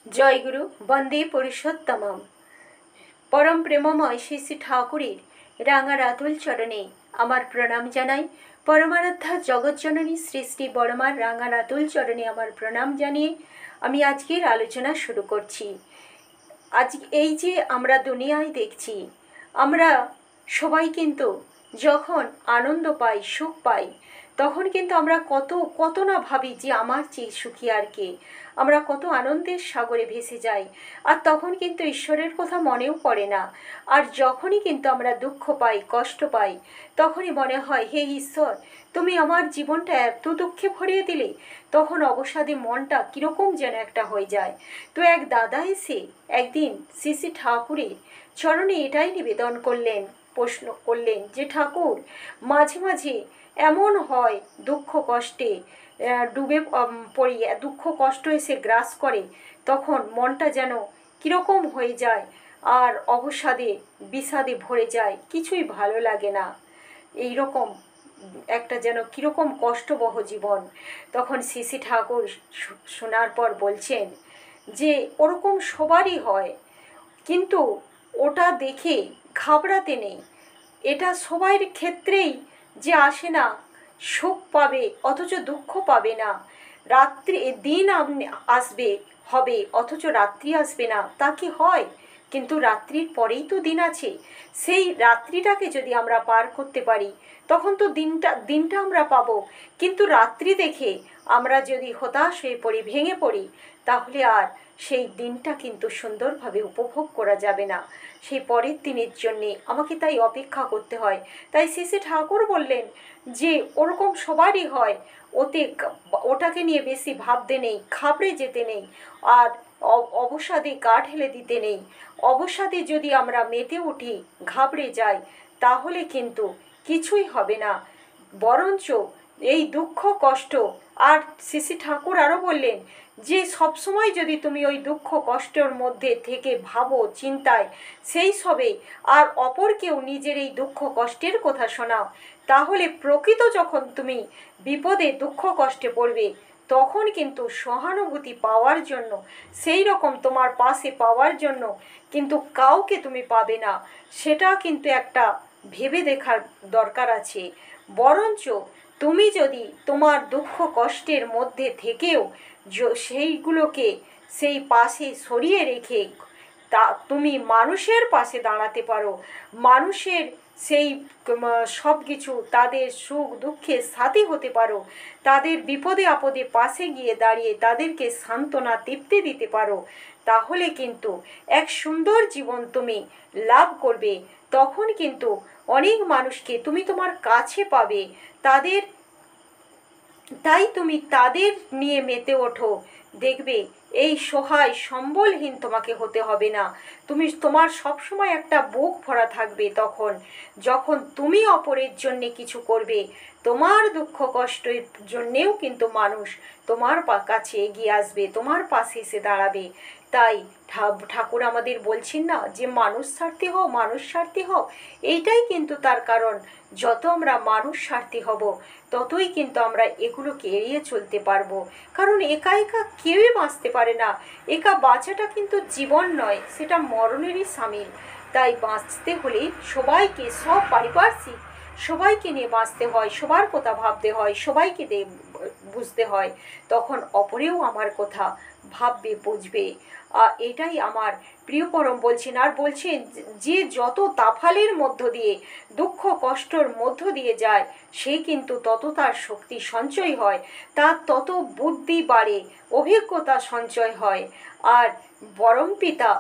জয়গুরু বন্দে পুরুষোত্তমম। পরম প্রেমময় শ্রী শ্রী ঠাকুরের রাঙা রাতুল চরণে আমার প্রণাম জানাই। পরমারাধ্যা জগৎজননী শ্রী শ্রী বড়মার রাঙা রাতুল চরণে আমার প্রণাম জানিয়ে আমি আজকের আলোচনা শুরু করছি। আজ এই যে আমরা দুনিয়ায় দেখছি, আমরা সবাই কিন্তু যখন আনন্দ পাই, সুখ পাই, তখন কিন্তু আমরা কত কত না ভাবি যে আমার চেয়ে সুখী আর কে। আমরা কত আনন্দের সাগরে ভেসে যাই, আর তখন কিন্তু ঈশ্বরের কথা মনেও পড়ে না। আর যখনই কিন্তু আমরা দুঃখ পাই, কষ্ট পাই, তখনই মনে হয় হে ঈশ্বর, তুমি আমার জীবনটা এত দুঃখে ভরিয়ে দিলে। তখন অবসাদে মনটা কীরকম যেন একটা হয়ে যায়। তো এক দাদা এসে একদিন শ্রী শ্রী ঠাকুরের চরণে এটাই নিবেদন করলেন, প্রশ্ন করলেন যে ঠাকুর, মাঝে মাঝে এমন হয় দুঃখ কষ্টে ডুবে পড়ি, দুঃখ কষ্ট এসে গ্রাস করে, তখন মনটা যেন কীরকম হয়ে যায় আর অবসাদে বিষাদে ভরে যায়, কিছুই ভালো লাগে না। এই রকম একটা যেন কীরকম কষ্টবহ জীবন। তখন শ্রী শ্রী ঠাকুর শোনার পর বলছেন যে ওরকম সবারই হয়, কিন্তু ওটা দেখে ঘাবড়াতে নেই। এটা সবার ক্ষেত্রেই যে আসে না, সুখ পাবে অথচ দুঃখ পাবে না, রাত্রি দিন আসবে হবে অথচ রাত্রি আসবে না, তা কি হয়? কিন্তু রাত্রির পরেই তো দিন আছে। সেই রাত্রিটাকে যদি আমরা পার করতে পারি, তখন তো দিনটা আমরা পাবো। কিন্তু রাত্রি দেখে আমরা যদি হতাশ হয়ে পড়ি, ভেঙে পড়ি, তাহলে আর সেই দিনটা কিন্তু সুন্দরভাবে উপভোগ করা যাবে না। সেই পরের দিনের জন্যে আমাকে তাই অপেক্ষা করতে হয়। তাই শ্রী শ্রী ঠাকুর বললেন যে ওরকম সবারই হয়, ওটাকে নিয়ে বেশি ভাবতে নেই, ঘাবড়ে যেতে নেই, আর অবসাদে গা ঢেলে দিতে নেই। অবসাদে যদি আমরা মেতে উঠি, ঘাবড়ে যাই, তাহলে কিন্তু কিছুই হবে না, বরঞ্চ এই দুঃখ কষ্ট। আর শ্রী শ্রী ঠাকুর আরও বললেন যে সবসময় যদি তুমি ওই দুঃখ কষ্টের মধ্যে থেকে ভাবো চিন্তায়, সেই সবে আর অপরকেও নিজের এই দুঃখ কষ্টের কথা শোনাও, তাহলে প্রকৃত যখন তুমি বিপদে দুঃখ কষ্টে পড়বে, তখন কিন্তু সহানুভূতি পাওয়ার জন্য, সেই রকম তোমার পাশে পাওয়ার জন্য কিন্তু কাউকে তুমি পাবে না। সেটা কিন্তু একটা ভেবে দেখার দরকার আছে। বরঞ্চ তুমি যদি তোমার দুঃখ কষ্টের মধ্যে থেকেও সেইগুলোকে সেই পাশে সরিয়ে রেখে তা তুমি মানুষের পাশে দাঁড়াতে পারো, মানুষের সেই সব কিছু, তাদের সুখ দুঃখের সাথী হতে পারো, তাদের বিপদে আপদে পাশে গিয়ে দাঁড়িয়ে তাদেরকে সান্ত্বনা তৃপ্তি দিতে পারো, তাহলে কিন্তু এক সুন্দর জীবন তুমি লাভ করবে। তখন কিন্তু অনেক মানুষকে তুমি তোমার কাছে পাবে, তাদের তাই তুমি তাদের নিয়ে মেতে ওঠো। দেখবে এই সহায় সম্বলহীন তোমাকে হতে হবে না। তোমার সবসময় একটা বুক ভরা থাকবে তখন, যখন তুমি অপরের জন্যে কিছু করবে। তোমার দুঃখ কষ্টের জন্যেও কিন্তু মানুষ তোমার কাছে এগিয়ে আসবে, তোমার পাশে এসে দাঁড়াবে। তাই ঠাকুর আমাদের বলছেন না যে মানুষ স্বার্থী হও, মানুষ স্বার্থী হও। এইটাই কিন্তু তার কারণ, যত আমরা মানুষ স্বার্থী হব, ততই কিন্তু আমরা এগুলোকে এড়িয়ে চলতে পারবো। কারণ একা একা কেউই বাঁচতে পারে না। একা বাঁচাটা কিন্তু জীবন নয়, সেটা মরণেরই সামিল। তাই বাঁচতে হলে সবাইকে, সব পারিপার্শ্বিক সবাইকে নিয়ে বাঁচতে হয়, সবার কথা ভাবতে হয়, সবাইকে বুঝতে হয়। তখন অপরেও আমার কথা ভাববে, বুঝবে। এটাই আমার প্রিয় পরম বলছেন। আর বলছেন যে যত তাফালের মধ্য দিয়ে, দুঃখ কষ্টর মধ্য দিয়ে যায়, সে কিন্তু তত তার শক্তি সঞ্চয় হয়, তার তত বুদ্ধি বাড়ে, অভিজ্ঞতা সঞ্চয় হয়। আর পরম পিতা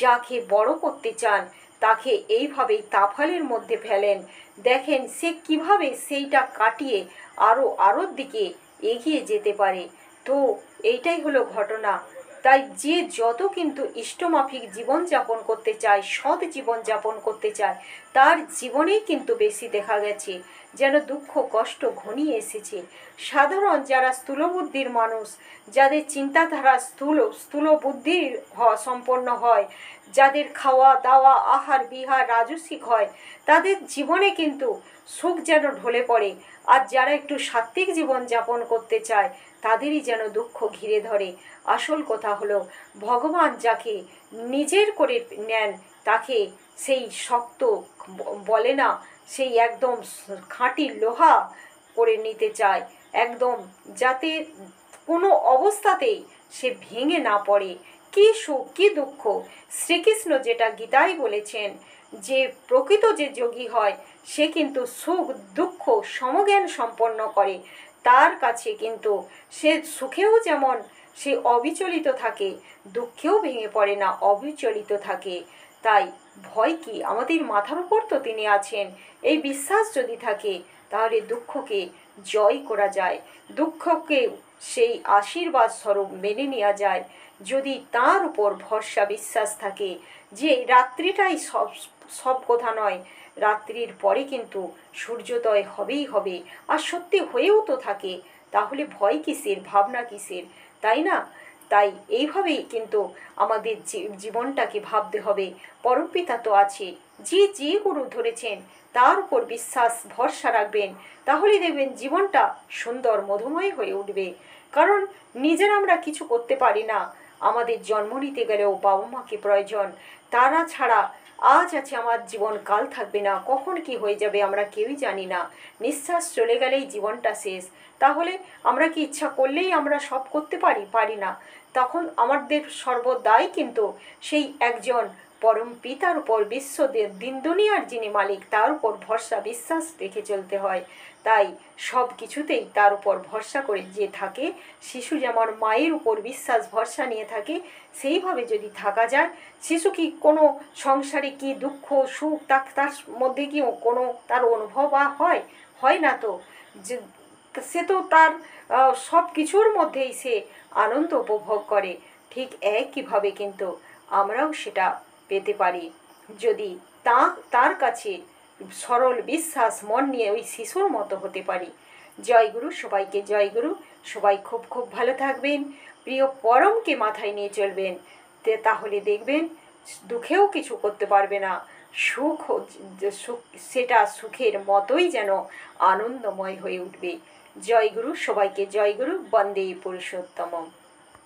যাকে বড় করতে চান, তাকে এইভাবেই তাফালের মধ্যে ফেলেন। দেখেন সে কিভাবে সেইটা কাটিয়ে আরও দিকে এগিয়ে যেতে পারে। তো এইটাই হলো ঘটনা। তাই যে যত কিন্তু ইষ্টমাফিক জীবনযাপন করতে চায়, সৎ জীবনযাপন করতে চায়, তার জীবনেই কিন্তু বেশি দেখা গেছে যেন দুঃখ কষ্ট ঘনিয়ে এসেছে। সাধারণ যারা স্থূলবুদ্ধির মানুষ, যাদের চিন্তাধারা স্থূল বুদ্ধির সম্পন্ন হয়, যাদের খাওয়া দাওয়া আহার বিহার রাজসিক হয়, তাদের জীবনে কিন্তু সুখ যেন ঢলে পড়ে। আর যারা একটু সাত্ত্বিক জীবন যাপন করতে চায়, তাদেরই যেন দুঃখ ঘিরে ধরে। আসল কথা হলো ভগবান যাকে নিজের করে নেন তাকে সেই শক্ত বলে না, সেই একদম খাঁটি লোহা করে নিতে চায়, একদম যাতে কোনো অবস্থাতেই সে ভেঙে না পড়ে। কি সুখ কি দুঃখ! শ্রীকৃষ্ণ যেটা গীতায় বলেছেন যে প্রকৃত যে যোগী হয় সে কিন্তু সুখ দুঃখ সমজ্ঞান সম্পন্ন করে। তার কাছে কিন্তু সে সুখেও যেমন সে অবিচলিত থাকে, দুঃখেও ভেঙে পড়ে না, অবিচলিত থাকে। তাই ভয় কি? আমাদের মাথার উপর তো তিনি আছেন। এই বিশ্বাস যদি থাকে তাহলে দুঃখকে জয় করা যায়, দুঃখকে সেই আশীর্বাদ স্বরূপ মেনে নেওয়া যায়। যদি তার উপর ভরসা বিশ্বাস থাকে যে রাত্রিটাই সব সব কথা নয়, রাত্রির পরে কিন্তু সূর্যোদয় হবেই হবে, আর সত্যি হয়েও তো থাকে, তাহলে ভয় কিসের, ভাবনা কিসের, তাই না? তাই এইভাবেই কিন্তু আমাদের জীবনটাকে ভাবতে হবে। পরমপিতা তো আছে, যে যে গুরু ধরেছেন তার উপর বিশ্বাস ভরসা রাখবেন, তাহলে দেখবেন জীবনটা সুন্দর মধুময় হয়ে উঠবে। কারণ নিজেরা আমরা কিছু করতে পারি না, আমাদের জন্ম নিতে গেলেও বাবা মাকে প্রয়োজন। তারা ছাড়া আজ আছে আমার জীবন, কাল থাকবে না, কখন কি হয়ে যাবে আমরা কেউই জানি না। নিঃশ্বাস চলে গেলেই জীবনটা শেষ। তাহলে আমরা কি ইচ্ছা করলেই আমরা সব করতে পারি? পারি না। তখন আমাদের সর্বদাই কিন্তু সেই একজন পরম পিতার উপর, বিশ্বদের দিন দুনিয়ার যিনি মালিক তার উপর ভরসা বিশ্বাস রেখে চলতে হয়। তাই সব কিছুতেই তার উপর ভরসা করে যে থাকে, শিশু যেমন মায়ের উপর বিশ্বাস ভরসা নিয়ে থাকে, সেইভাবে যদি থাকা যায়, শিশু কি কোনো সংসারে কি দুঃখ সুখ তার মধ্যে কি কোনো তার অনুভব হয়? হয় না তো। যে সে তো তার সব কিছুর মধ্যেই সে আনন্দ উপভোগ করে। ঠিক একইভাবে কিন্তু আমরাও সেটা পেতে পারি যদি তার কাছে সরল বিশ্বাস মন নিয়ে ওই শিশুর মতো হতে পারি। জয়গুরু, সবাইকে জয়গুরু। সবাই খুব খুব ভালো থাকবেন, প্রিয় পরমকে মাথায় নিয়ে চলবেন, তাহলে দেখবেন দুঃখেও কিছু করতে পারবে না, সুখ সুখ সেটা সুখের মতোই যেন আনন্দময় হয়ে উঠবে। জয়গুরু, সবাইকে জয়গুরু। বন্দে পুরুষোত্তমম।